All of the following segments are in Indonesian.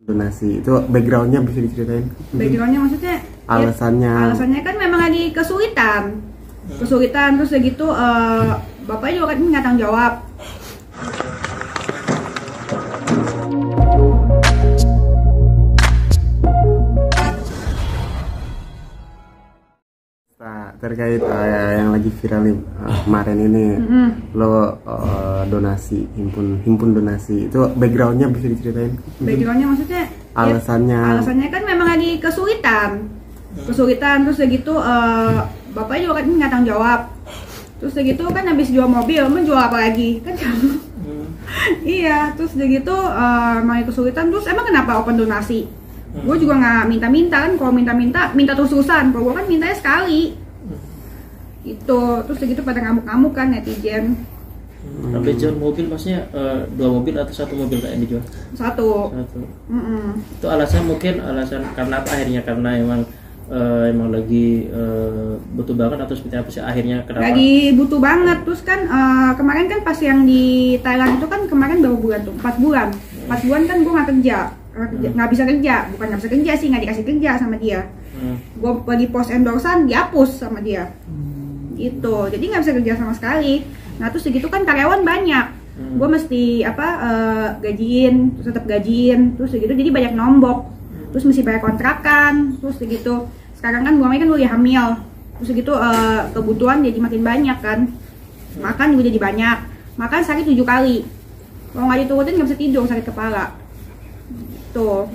Donasi itu backgroundnya bisa diceritain? Backgroundnya maksudnya alasannya kan memang lagi kesulitan terus udah gitu bapaknya juga kan nggak tanggung jawab. Terkait yang lagi viral nih kemarin ini, lo himpun donasi itu backgroundnya bisa diceritain? Backgroundnya maksudnya alasannya kan memang lagi kesulitan terus udah gitu bapaknya juga kan nggak tanggung jawab. Terus udah gitu kan habis jual mobil menjual apa lagi kan iya, terus udah gitu malah kesulitan. Terus emang kenapa open donasi? Gue juga nggak minta-minta kan, kalau minta terus-terusan, kalau gue kan mintanya sekali itu. Terus udah gitu pada ngamuk-ngamuk kan netizen. Tapi jual mobil maksudnya 2 mobil atau 1 mobil kayak dijual? Satu. Itu alasan karena apa akhirnya? Karena emang lagi butuh banget atau seperti apa sih akhirnya, kenapa? Lagi butuh banget. Terus kan kemarin kan pas yang di Thailand itu kan kemarin berapa bulan tuh? 4 bulan. 4 bulan kan gue nggak kerja, nggak bisa kerja, bukan nggak bisa kerja sih, nggak dikasih kerja sama dia. Gue lagi post endorsan dihapus sama dia gitu, jadi nggak bisa kerja sama sekali. Nah terus segitu kan karyawan banyak, gue mesti gajiin, terus tetap gajiin, terus segitu jadi banyak nombok, terus mesti bayar kontrakan, terus segitu. Sekarang kan gue kan udah hamil, terus segitu kebutuhan jadi makin banyak kan, makan juga jadi banyak, makan sehari 7 kali, kalau nggak diturutin nggak bisa tidur, sakit kepala tuh.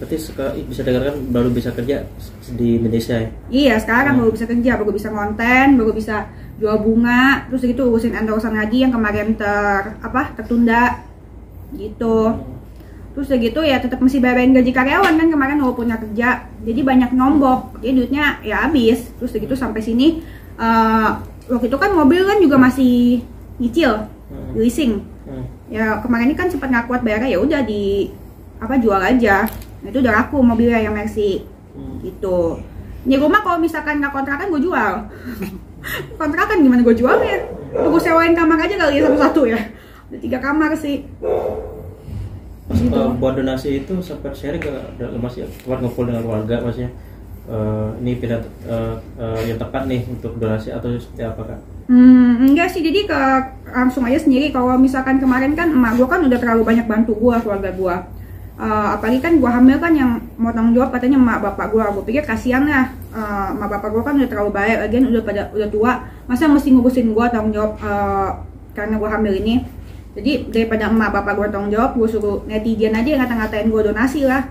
Berarti bisa dengarkan baru bisa kerja di Indonesia ya? Iya, sekarang baru bisa kerja, baru bisa konten, baru bisa jual bunga, terus gitu urusin endorsan lagi yang kemarin tertunda gitu. Terus gitu ya tetap mesti bayarin gaji karyawan kan kemarin walaupun nggak kerja, jadi banyak nombok, jadi duitnya ya habis. Terus gitu sampai sini waktu itu kan mobil kan juga masih nyicil, leasing. Ya kemarin ini kan sempat nggak kuat bayarnya, ya udah jual aja. Nah, itu udah laku mobilnya yang Mercy gitu. Ini rumah kalau misalkan nggak kontrakan gue jual. Kontrakan gimana gue jualnya? Gue sewain kamar aja kali ya satu-satu ya. Ada 3 kamar sih. Gitu. Buat donasi itu sempat sharing ke Mas ya, buat ngumpul dengan keluarga Masnya. Ini pilihan yang tepat nih untuk donasi atau seperti apa Kak? Enggak sih, jadi langsung aja sendiri. Kalau misalkan kemarin kan emak gue kan udah terlalu banyak bantu gue, keluarga gue. Apalagi kan gue hamil kan yang mau tanggung jawab katanya emak bapak gue. Gue pikir kasihan lah, emak bapak gue kan udah terlalu baik, lagian udah tua, masa mesti ngurusin gue tanggung jawab karena gue hamil ini. Jadi daripada emak bapak gue tanggung jawab, gue suruh netizen aja yang ngata-ngatain gue donasi lah.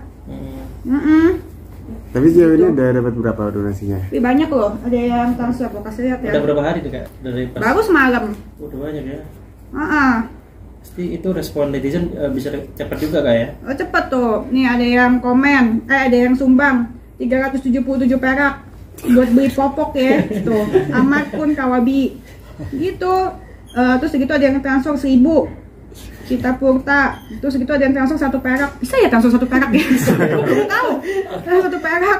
Tapi sejauh ini udah dapat berapa donasinya? Banyak loh, ada yang transfer, gue kasih lihat ya. Udah berapa hari tuh Kak? Baru semalam. Udah banyak ya? Pasti itu respon netizen bisa cepat juga Kak ya? Oh cepet tuh, nih ada yang komen, ada yang sumbang 377 perak buat beli popok ya, tuh Ahmad pun Kawabi gitu. Terus segitu ada yang transfer 1000 Cita Purta, terus segitu ada yang transfer 1 perak. Bisa ya transfer 1 perak ya? Aku belum tahu. Transfer 1 perak.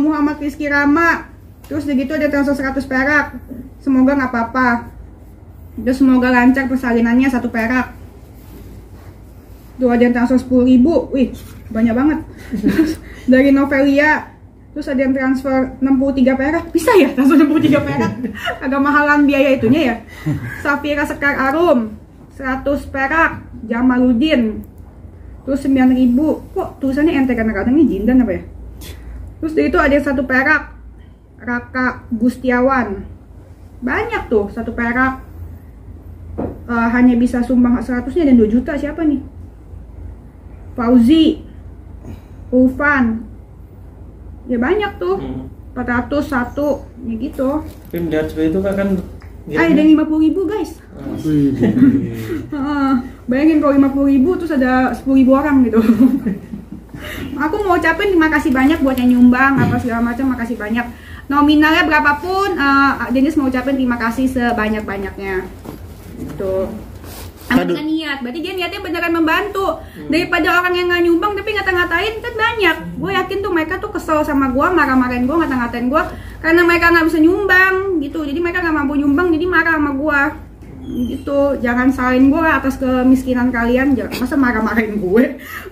Muhammad Rizky Rama, terus segitu ada yang transfer 100 perak. Semoga nggak apa-apa. Terus semoga lancar persalinannya 1 perak. Tuh ada yang transfer 10.000, wih banyak banget. Dari Novelia, terus ada yang transfer 63 perak. Bisa ya transfer 63 perak? Agak mahalan biaya itunya ya. Safira Sekar Arum 100 perak. Jamaludin terus 9.000. Kok tulisannya ente kadang-kadang ini Jindan apa ya? Terus dari itu ada yang 1 perak. Raka Gustiawan, banyak tuh 1 perak. Hanya bisa sumbang 100-nya dan 2 juta. Siapa nih? Fauzi, Ufan, ya banyak tuh. 401 ya gitu. Tapi melihat seperti itu kan ada 50.000 guys. Bayangin kalau 50.000 terus ada 10.000 orang gitu. Aku mau ucapin terima kasih banyak buat yang nyumbang apa segala macam, makasih banyak. Nominalnya berapapun, Dennis mau ucapin terima kasih sebanyak-banyaknya. Gitu. Dengan niat, berarti dia niatnya beneran membantu. Daripada orang yang nggak nyumbang tapi ngata-ngatain kan banyak. Gue yakin tuh mereka tuh kesel sama gue, marah-marahin gue, ngata-ngatain gue karena mereka nggak bisa nyumbang gitu. Jadi mereka nggak mampu nyumbang, jadi marah sama gue. gitu. Jangan salahin gue atas kemiskinan kalian, masa marah-marahin gue.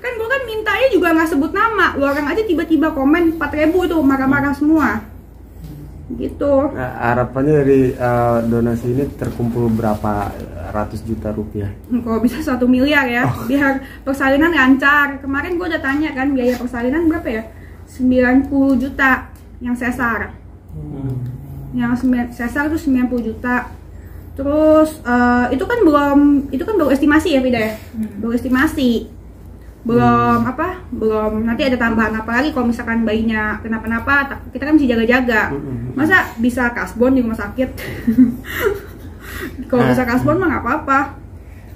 Kan gue kan mintanya juga nggak sebut nama, lu orang aja tiba-tiba komen 4.000 tuh, marah-marah semua gitu. Nah, harapannya dari donasi ini terkumpul berapa ratus juta rupiah? Kalau bisa 1 miliar ya, biar persalinan lancar. Kemarin gue udah tanya kan, biaya persalinan berapa ya? 90 juta yang sesar. Yang sesar tuh 90 juta. Terus itu kan baru estimasi ya, Vida ya? Baru estimasi. Belum belum nanti ada tambahan apa lagi kalau misalkan bayinya kenapa-napa, kita kan mesti jaga-jaga. Masa bisa kasbon di rumah sakit? Kalau bisa kasbon mah nggak apa-apa.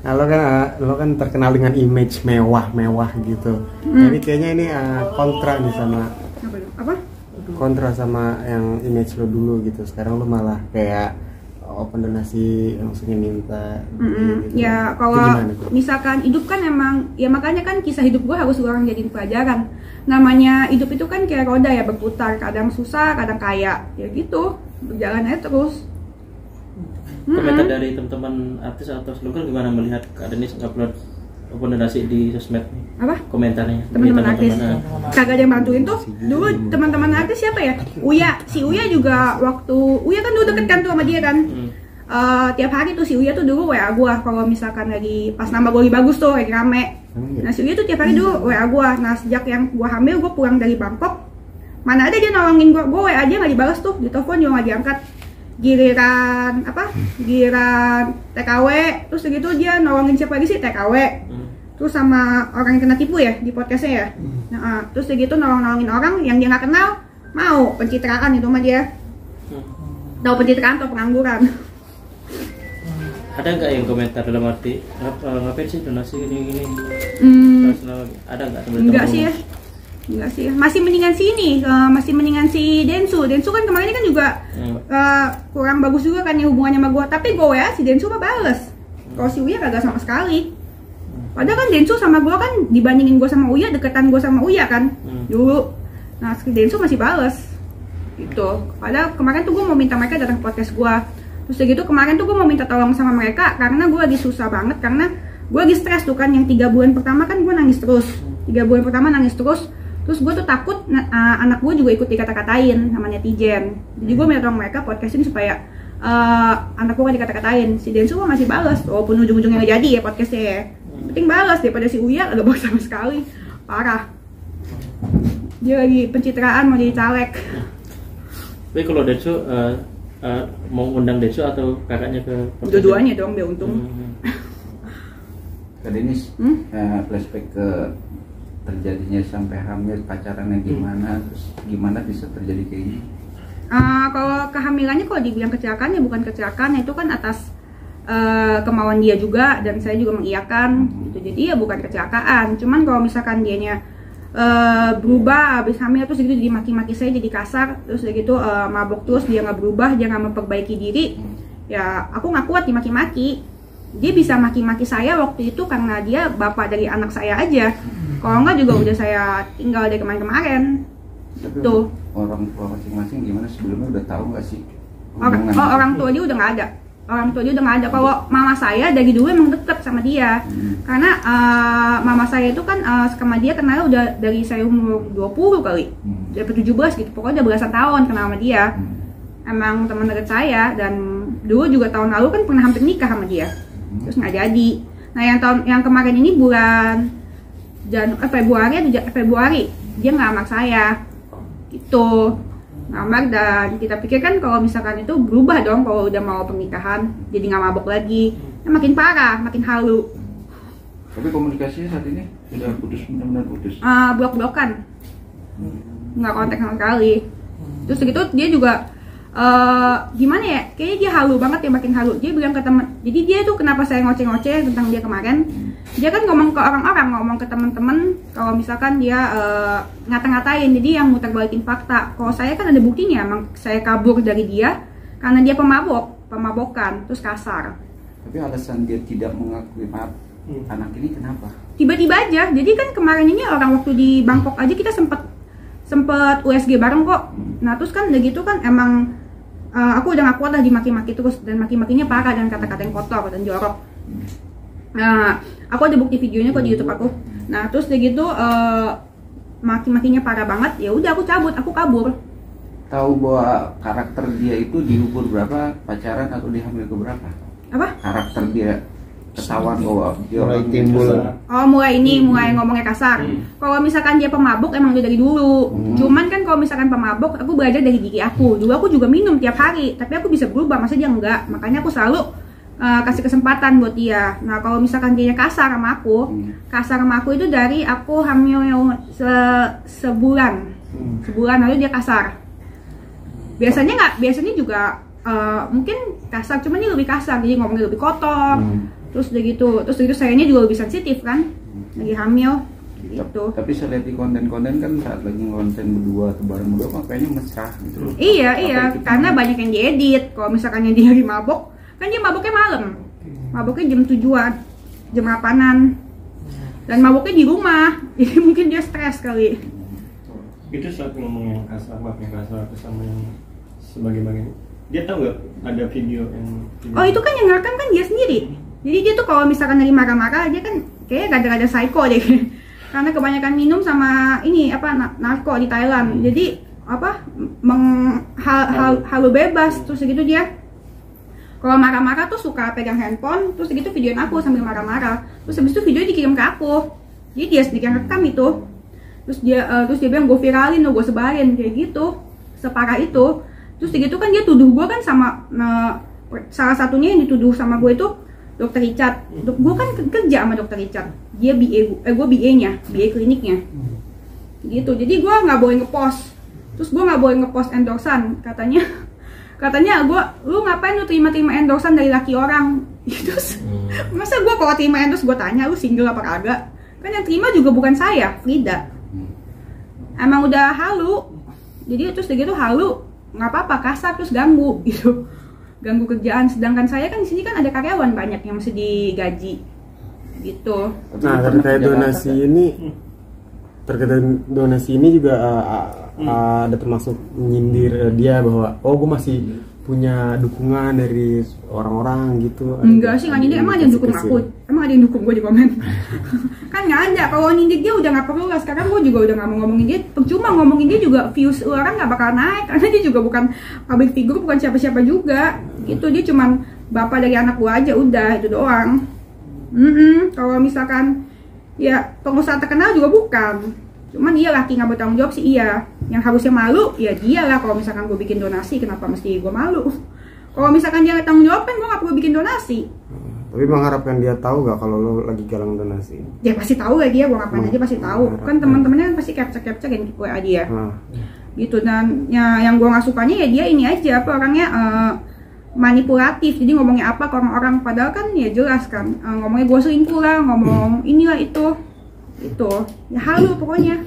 Nah, lo kan terkenal dengan image mewah gitu. Jadi kayaknya ini kontra nih sama kontra sama yang image lo dulu gitu. Sekarang lo malah kayak open donasi, maksudnya minta gitu. Ya kalau misalkan hidup kan emang ya, makanya kan kisah hidup gue harus orang jadi pelajaran. Namanya hidup itu kan kayak roda ya, berputar, kadang susah kadang kaya ya gitu, berjalan aja terus. Komentar dari teman-teman artis atau selebgram gimana melihat keadaan ini upload open donasi di sosmed? Apa komentarnya teman-teman artis? Kagak ada yang bantuin tuh. Dulu teman-teman artis siapa ya? Si Uya juga, waktu Uya kan dulu deket kan tuh sama dia kan. Tiap hari tuh si Uya tuh dulu WA gua kalau misalkan lagi pas nama gue lagi bagus tuh, lagi rame. Nah si Uya tuh tiap hari dulu WA gua. Nah sejak yang gua hamil, gua pulang dari Bangkok, mana ada dia nolongin gua WA aja nggak dibalas tuh, di telepon juga nggak diangkat. Giliran TKW, terus segitu dia nolongin siapa lagi sih, TKW. Terus sama orang yang kena tipu ya di podcastnya ya. Nah, terus segitu nolongin orang yang dia nggak kenal, mau pencitraan itu mah dia. Tahu pencitraan atau pengangguran. Ada nggak yang komentar dalam arti ngapain sih donasi gini? Ada nggak teman-teman? Enggak sih ya. Masih mendingan si Densu kan kemarin kan juga kurang bagus juga kan ya hubungannya sama gua. Tapi gue ya si Densu mah bales. Kalau si Uya kagak sama sekali. Padahal kan Densu sama gua kan dibandingin gua sama Uya, deketan gua sama Uya kan dulu. Nah si Densu masih bales gitu. Padahal kemarin tuh gua mau minta mereka datang ke podcast gua. Terus gitu kemarin tuh gua mau minta tolong sama mereka karena gua lagi susah banget, karena gua lagi stres tuh kan. Yang 3 bulan pertama kan gua nangis terus. 3 bulan pertama nangis terus. Terus gue tuh takut anak gue juga ikut dikata-katain sama netizen. Jadi gue minta tolong mereka podcastin supaya anak gue gak dikata-katain. Si Densu masih balas, walaupun ujung-ujungnya gak jadi ya podcastnya ya. Penting balas daripada si Uya gak balas sama sekali. Parah. Dia lagi pencitraan mau jadi caleg. Tapi kalau Densu mau undang Densu atau kakaknya ke podcast? Dua-duanya dong biar untung. Kak Denis, flashback ke terjadinya sampai hamil, pacarannya gimana, terus gimana bisa terjadi kayak gini? Kalau kehamilannya kalau dibilang kecelakaan ya bukan kecelakaan, itu kan atas kemauan dia juga dan saya juga mengiyakan gitu. Jadi ya bukan kecelakaan. Cuman kalau misalkan dianya berubah habis hamil terus gitu jadi maki-maki saya, jadi kasar, terus gitu mabok terus, dia nggak berubah, dia nggak memperbaiki diri, ya aku nggak kuat dimaki-maki. Dia bisa maki-maki saya waktu itu karena dia bapak dari anak saya aja. Kalau enggak juga udah saya tinggal dari kemarin-kemarin. Tuh. Orang tua masing-masing gimana sebelumnya udah tahu nggak sih? Orang tua dia udah nggak ada. Orang tua dia udah nggak ada. Kalau mama saya dari dulu emang deket sama dia. Karena mama saya itu kan sama dia kenal udah dari saya umur 20 kali. Dari 17 gitu. Pokoknya udah belasan tahun kenal sama dia. Emang teman dekat saya, dan dulu juga tahun lalu kan pernah hampir nikah sama dia. Terus nggak jadi. Nah yang kemarin ini bulan Februari dia ngelamar saya gitu, ngelamar, dan kita pikir kan kalau misalkan itu berubah dong kalau udah mau pernikahan, jadi nggak mabok lagi. Makin parah, makin halu. Tapi komunikasinya saat ini sudah putus, benar-benar putus? Blok-blokan, nggak kontak sama sekali. Terus gitu dia juga gimana ya, kayaknya dia halu banget ya, makin halu. Dia bilang ke teman, jadi dia tuh kenapa saya ngoceh-ngoceh tentang dia kemarin, dia kan ngomong ke orang-orang, ngomong ke teman-teman kalau misalkan dia ngata-ngatain, jadi yang muter balikin fakta. Kalau saya kan ada buktinya, emang saya kabur dari dia karena dia pemabokan, terus kasar. Tapi alasan dia tidak mengakui maaf anak ini kenapa? Tiba-tiba aja. Jadi kan kemarin ini orang waktu di Bangkok aja kita sempet USG bareng kok. Nah terus kan udah gitu kan emang aku udah gak kuat lah dimaki-maki terus, dan maki-makinya parah dan kata-kata yang kotor dan jorok. Nah aku ada bukti videonya kok di YouTube aku. Nah terus udah gitu maki-makinya parah banget, ya udah aku cabut, aku kabur. Tahu bahwa karakter dia itu di umur berapa pacaran atau di hamil ke berapa? Apa? Karakter dia ketahuan bahwa dia Mulai orang timbul. kasar. Oh mulai ngomongnya kasar. Kalau misalkan dia pemabuk emang udah dari dulu. Cuman kan kalau misalkan pemabuk, aku belajar dari gigi aku. Dulu aku juga minum tiap hari, tapi aku bisa berubah, masa dia enggak. Makanya aku selalu kasih kesempatan buat dia. Nah kalau misalkan dia kasar sama aku itu dari aku hamil sebulan lalu dia kasar. Biasanya juga mungkin kasar, cuman dia lebih kasar, jadi ngomongnya lebih kotor. Terus udah gitu sayanya juga lebih sensitif kan, lagi hamil gitu. Tapi saya lihat di konten-konten kan saat lagi konten berdua atau bareng berdua kok kayaknya mesra gitu loh. Iya, karena banyak yang diedit. Kalau misalkan yang dia lagi mabok, kan dia maboknya malam, maboknya jam 7-an, jam 8-an, dan maboknya di rumah, jadi mungkin dia stres kali. Itu saat ngomong yang kasar, terus sama yang sebagai-bagian, dia tahu nggak ada video yang Oh itu kan yang ngerekam kan dia sendiri. Jadi dia tuh kalau misalkan lagi marah-marah, dia kan kayaknya rada-rada psycho deh. Karena kebanyakan minum sama ini narko di Thailand. Jadi halu bebas, terus segitu dia. Kalau marah-marah tuh suka pegang handphone, terus segitu videoin aku sambil marah-marah. Terus habis itu video dikirim ke aku. Jadi dia sendiri yang rekam itu. Terus dia bilang gue viralin lo, gue sebarin kayak gitu, separah itu. Terus segitu kan dia tuduh gue kan sama salah satunya yang dituduh sama gue itu Dokter Richard. Gue kan kerja sama Dokter Richard. Dia gue BA-nya, BA kliniknya. Gitu. Jadi gue nggak boleh ngepost. Terus gue nggak boleh ngepost endorsan. Katanya lu ngapain lu terima endorsan dari laki orang? Terus masa gue kalau terima endorse gue tanya lu single apa kagak? Kan yang terima juga bukan saya, Frida. Emang udah halu. Jadi terus gitu halu, nggak apa-apa, kasar terus ganggu gitu. Ganggu kerjaan, sedangkan saya kan di sini kan ada karyawan banyak yang mesti digaji gitu. Nah terkait donasi ini juga ada termasuk menyindir dia bahwa gue masih punya dukungan dari orang-orang gitu. Enggak sih, nggak nyindir. Emang ada yang dukung aku? Emang ada yang dukung gue di komen? Kan nggak ada. Kalau nyindir dia udah nggak perlu lah. Sekarang gue juga udah nggak mau ngomongin dia. Percuma ngomongin dia juga, views orang nggak bakal naik karena dia juga bukan public figure, bukan siapa-siapa juga. Gitu, dia cuman bapak dari anak gue aja, udah itu doang. Kalau misalkan ya pengusaha terkenal juga bukan. Cuman dia laki nggak bertanggung jawab sih iya. Yang harusnya malu ya dia lah. Kalau misalkan gue bikin donasi, kenapa mesti gue malu? Kalau misalkan dia nggak tanggung jawab kan gue nggak perlu bikin donasi. Tapi mengharapkan dia tahu gak kalau lo lagi galang donasi? Dia pasti tahu lah dia, gue ngapain aja pasti tahu. Kan teman-temannya kan pasti capture yang WA dia. Gitu. Dan yang gue nggak sukanya ya dia ini aja orangnya manipulatif. Jadi ngomongnya apa ke orang-orang, padahal kan ya jelas kan ngomongnya gue selingkuh lah, ngomong inilah itu ya halu pokoknya.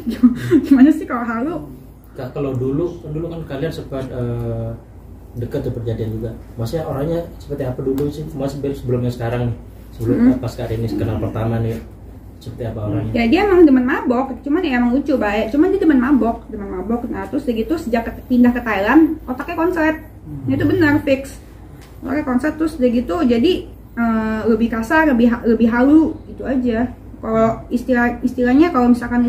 Gimana sih kalau halu? Kalau dulu kan kalian sempat dekat tuh perjalanan juga. Maksudnya orangnya seperti apa dulu sih? Maksudnya sebelumnya sekarang nih, sebelum pas kali ini kenal pertama nih, seperti apa orangnya? Ya dia emang demen mabok, cuman ya emang lucu baik. Cuman dia demen mabok. Nah terus segitu sejak pindah ke Thailand otaknya konslet. Itu benar fix. Otaknya konslet terus segitu jadi lebih kasar, lebih halu gitu aja. Kalau istilahnya kalau misalkan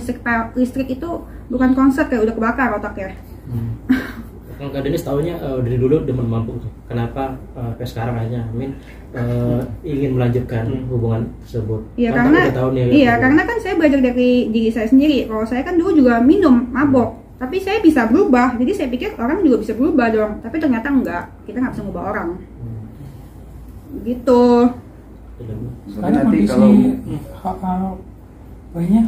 listrik itu bukan konsep, kayak udah kebakar otaknya. Kalau Kak Denis tahunya dari dulu demen mabuk, kenapa sampai sekarang aja ingin melanjutkan hubungan tersebut? Iya kan karena kan saya belajar dari diri saya sendiri. Kalau saya kan dulu juga minum mabok, tapi saya bisa berubah. Jadi saya pikir orang juga bisa berubah dong, tapi ternyata enggak. Kita nggak bisa ngubah orang. Gitu. Sekarang kondisi banyak